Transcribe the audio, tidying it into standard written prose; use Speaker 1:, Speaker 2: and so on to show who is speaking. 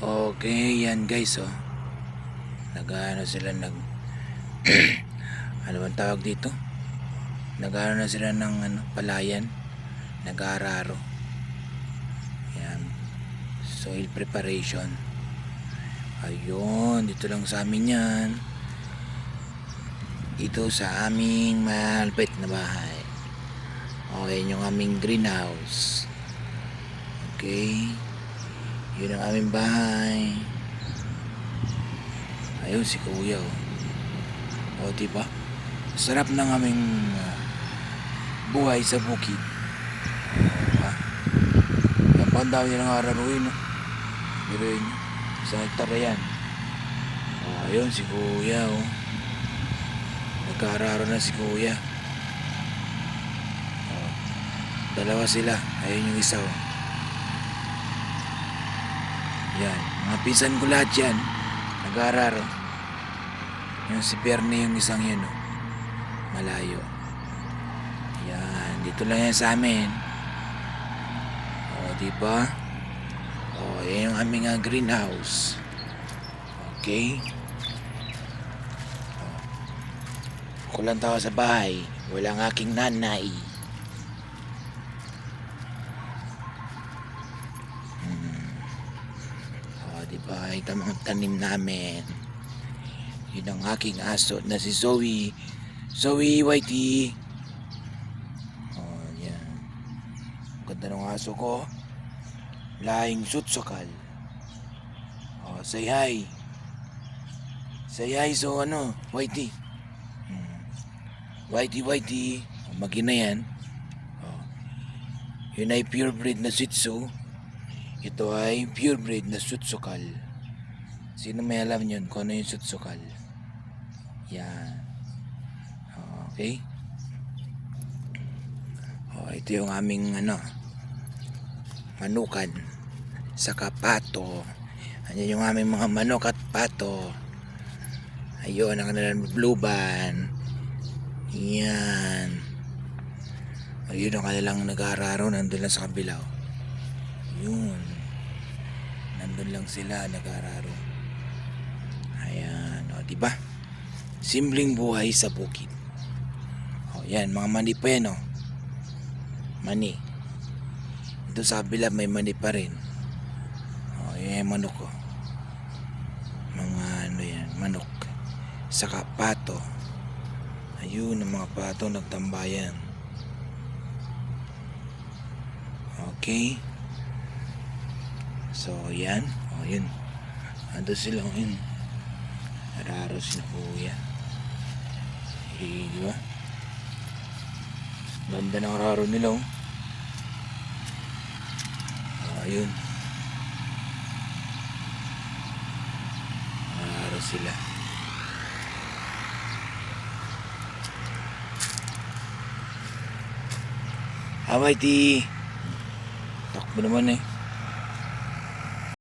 Speaker 1: Okay, yan guys, oh. Nag-ano sila ano bang tawag dito? Nag-ano na sila ng palayan, nag-aararo. Yan. Soil preparation. Ayun, dito lang sa amin yan. Dito sa aming malapit na bahay. Okay, yung aming greenhouse. Okay. Yun ang aming bahay. Ayun si kuya, oh. O diba? Sarap ng aming buhay sa bukid. Diba? Yan pa ang dami nilang araruin, no? Biruin nyo. Isang hektare yan. O, ayun si kuya, oh. Nagkaararo na si kuya. O, dalawa sila. Ayun yung isa, oh. Yan. Mga pinsan ko lahat yan. Nag-aararo. Yung si Bernie, yung isang yun, oh. Malayo. Yan. Dito lang yan sa amin. O, diba? O, yan yung aming greenhouse. Okay? O. Kulang tao sa bahay. Walang aking nanay. Diba, ito mga tanim namin. Yun ang aking aso na si Zoe. Zoe Whitey. Oh, yan. Ganda ng aso ko. Lahing Sutsokal. Oh, say hi. Say hi, so Whitey. Whitey. Oh, magina yan. Oh. Yun ay purebred na Shih Tzu. Ito ay purebred na Sutsokal. Sino may alam yun kung ano yung Sutsokal? Yan. Okay. O, ito yung aming manukan. Saka pato. Ayan yung aming mga manok at pato. Ayun ang kanilang blue band. Yan. Ayun ang kanilang nag-aararo. Nandun lang sa kabila. Yun. Nandun lang sila nag-aararo. Ayan, o, diba? Simpleng buhay sa bukid. O, yan, mga mani pa yan, o. Mani. Ito sa kabila may mani pa rin. O, yan yung manok, o. Mga yan, manok. Saka pato. Ayun, ang mga pato nagtambayan. Okay. So, yan. O, yun. Ando sila, yun. Araro si na kuya. Diba? Ganda ng araro nila, oh. Ayun. Araro sila. Away, ti. Takbo naman, eh.